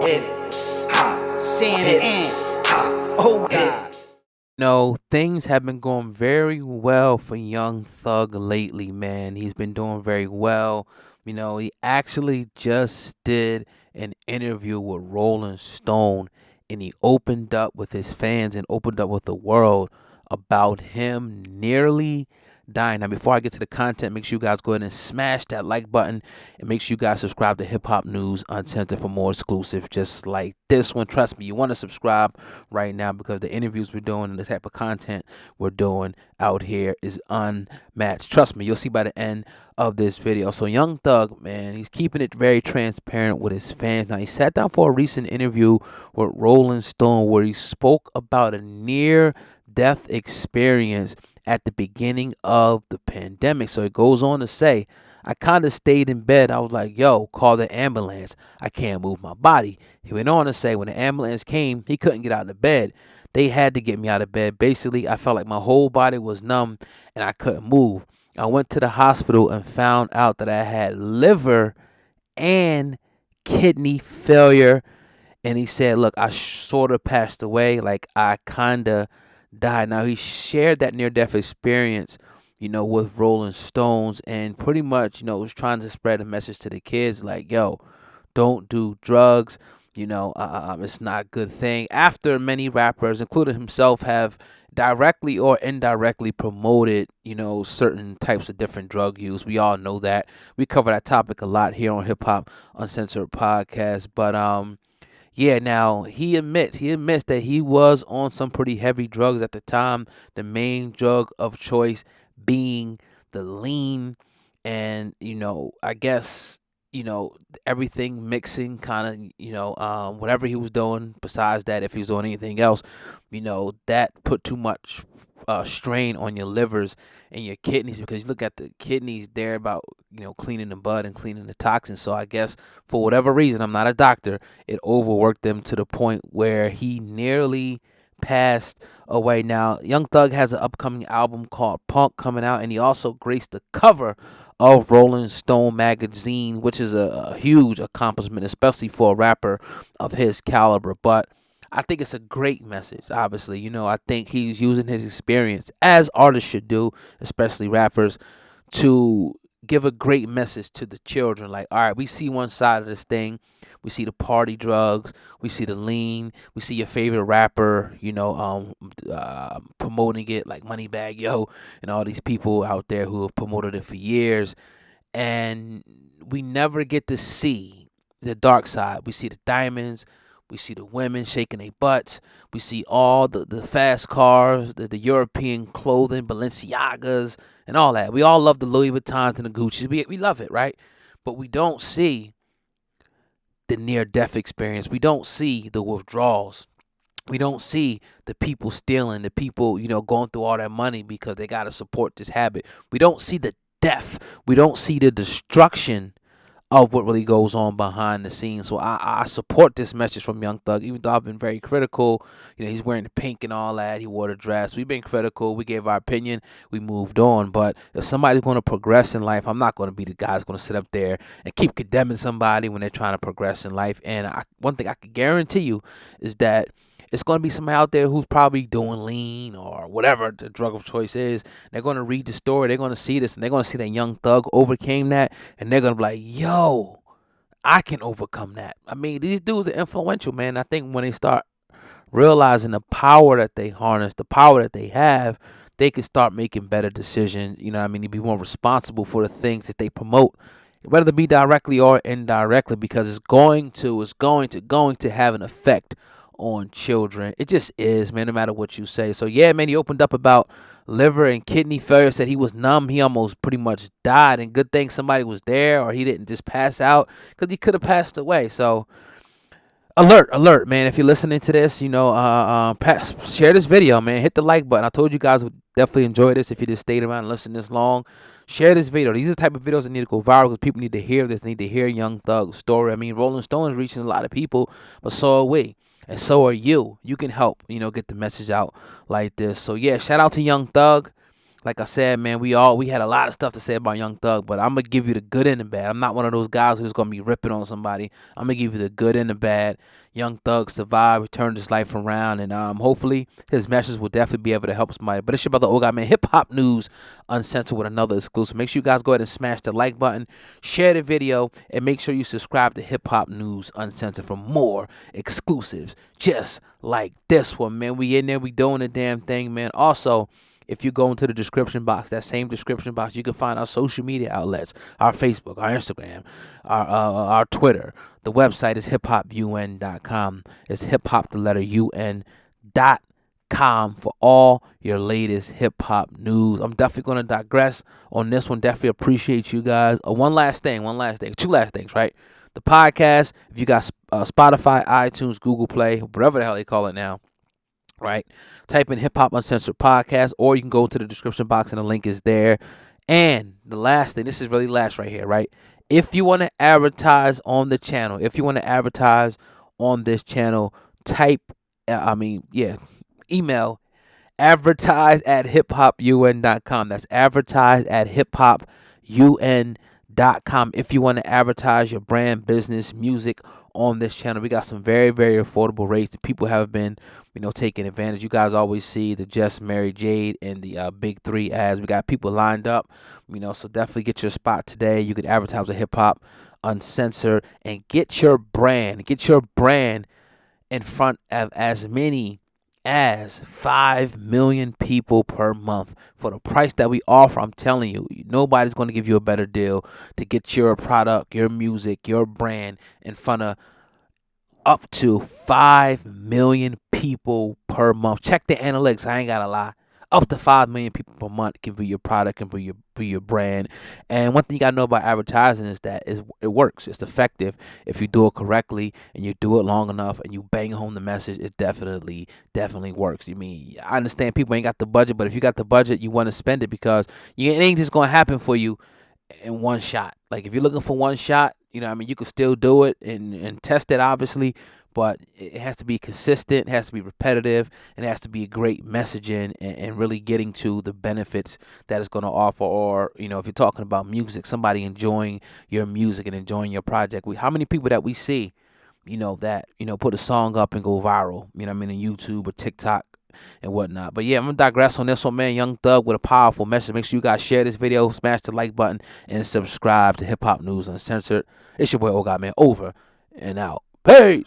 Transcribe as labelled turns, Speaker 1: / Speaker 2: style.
Speaker 1: hit it, ha,
Speaker 2: Sam
Speaker 1: hit
Speaker 2: and
Speaker 1: it, ha,
Speaker 2: oh
Speaker 1: hit
Speaker 2: God.
Speaker 1: it.
Speaker 3: No, things have been going very well for Young Thug lately, man. He's been doing very well. He actually just did an interview with Rolling Stone and he opened up with his fans and opened up with the world about him nearly dying. Now, before I get to the content, make sure you guys go ahead and smash that like button and make sure you guys subscribe to Hip Hop News Uncensored for more exclusive just like this one. Trust me, you want to subscribe right now because the interviews we're doing and the type of content we're doing out here is unmatched. Trust me, you'll see by the end of this video. So Young Thug, man, he's keeping it very transparent with his fans. Now, he sat down for a recent interview with Rolling Stone where he spoke about a near death experience at the beginning of the pandemic. So it goes on to say, I kind of stayed in bed. I was like, yo, call the ambulance. I can't move my body. He went on to say when the ambulance came, he couldn't get out of bed. They had to get me out of bed. Basically, I felt like my whole body was numb and I couldn't move. I went to the hospital and found out that I had liver and kidney failure. And he said, look, I sort of passed away. Like I kind of died. Now, he shared that near death experience, with Rolling Stones and pretty much, was trying to spread a message to the kids like, yo, don't do drugs. It's not a good thing. After many rappers, including himself, have directly or indirectly promoted, certain types of different drug use. We all know that. We cover that topic a lot here on Hip Hop Uncensored podcast. But yeah, now he admits that he was on some pretty heavy drugs at the time. The main drug of choice being the lean, and I guess everything mixing kind of whatever he was doing. Besides that, if he was doing anything else, that put too much strain on your livers and your kidneys because you look at the kidneys, they're about cleaning the blood and cleaning the toxins. So I guess for whatever reason, I'm not a doctor, it overworked them to the point where he nearly passed away. Now, Young Thug has an upcoming album called Punk coming out, and he also graced the cover of Rolling Stone magazine, which is a huge accomplishment, especially for a rapper of his caliber. But I think it's a great message, obviously. I think he's using his experience, as artists should do, especially rappers, to give a great message to the children. Like, all right, we see one side of this thing. We see the party drugs. We see the lean. We see your favorite rapper, promoting it like Moneybagg Yo and all these people out there who have promoted it for years. And we never get to see the dark side. We see the diamonds. We see the women shaking their butts. We see all the fast cars, the European clothing, Balenciagas, and all that. We all love the Louis Vuittons and the Gucci's. We love it, right? But we don't see the near-death experience. We don't see the withdrawals. We don't see the people stealing, the people, going through all that money because they got to support this habit. We don't see the death. We don't see the destruction of what really goes on behind the scenes. So I support this message from Young Thug, even though I've been very critical. He's wearing the pink and all that. He wore the dress. We've been critical. We gave our opinion. We moved on. But if somebody's going to progress in life, I'm not going to be the guy that's going to sit up there and keep condemning somebody when they're trying to progress in life. And one thing I can guarantee you is that it's going to be somebody out there who's probably doing lean or whatever the drug of choice is. They're going to read the story. They're going to see this, and they're going to see that Young Thug overcame that, and they're going to be like, yo, I can overcome that. I mean, these dudes are influential, man. I think when they start realizing the power that they harness, the power that they have, they can start making better decisions. To be more responsible for the things that they promote, whether it be directly or indirectly, because it's going to have an effect on children. It just is, man, no matter what you say. So yeah, man, he opened up about liver and kidney failure, said he was numb. He almost pretty much died, and good thing somebody was there or he didn't just pass out, because he could have passed away. So alert, man. If you're listening to this, share this video, man. Hit the like button. I told you guys would definitely enjoy this if you just stayed around and listened this long. Share this video. These are the type of videos that need to go viral because people need to hear this. They need to hear Young Thug's story. I mean, Rolling Stone is reaching a lot of people, but so are we. And so are you. You can help, get the message out like this. So, yeah, shout out to Young Thug. Like I said, man, we had a lot of stuff to say about Young Thug, but I'm gonna give you the good and the bad. I'm not one of those guys who's gonna be ripping on somebody. I'm gonna give you the good and the bad. Young Thug survived, turned his life around, and hopefully his message will definitely be able to help somebody. But it's your brother Oga, man. Hip Hop News Uncensored with another exclusive. Make sure you guys go ahead and smash the like button, share the video, and make sure you subscribe to Hip Hop News Uncensored for more exclusives just like this one, man. We in there, we doing the damn thing, man. Also, if you go into the description box, that same description box, you can find our social media outlets, our Facebook, our Instagram, our Twitter. The website is hiphopun.com. It's hiphop, the letter UN.com for all your latest hip hop news. I'm definitely going to digress on this one. Definitely appreciate you guys. One last thing, two last things, right? The podcast, if you got Spotify, iTunes, Google Play, whatever the hell they call it now, right? Type in Hip Hop Uncensored Podcast, or you can go to the description box and the link is there. And the last thing, this is really last right here, right? If you want to advertise on the channel, type, email advertise at hiphopun.com. That's advertise at hiphopun.com. If you want to advertise your brand, business, music on this channel, we got some very, very affordable rates that people have been, taking advantage. You guys always see the Just Mary Jade and the Big 3 ads. We got people lined up, so definitely get your spot today. You can advertise with Hip Hop Uncensored and get your brand in front of as many as 5 million people per month for the price that we offer. I'm telling you, nobody's going to give you a better deal to get your product, your music, your brand in front of up to 5 million people per month. Check the analytics. I ain't got to lie. Up to 5 million people per month can be your product and for your brand. And one thing you gotta know about advertising is that it works. It's effective if you do it correctly and you do it long enough and you bang home the message. It definitely works. I understand people ain't got the budget, but if you got the budget, you want to spend it because it ain't just gonna happen for you in one shot. Like if you're looking for one shot, you can still do it and test it, obviously. But it has to be consistent, it has to be repetitive, and it has to be great messaging and really getting to the benefits that it's going to offer. Or, if you're talking about music, somebody enjoying your music and enjoying your project. How many people that we see, that, put a song up and go viral, in YouTube or TikTok and whatnot. But yeah, I'm going to digress on this one, man. Young Thug with a powerful message. Make sure you guys share this video, smash the like button, and subscribe to Hip Hop News Uncensored. It's your boy, Oga, man. Over and out. Peace.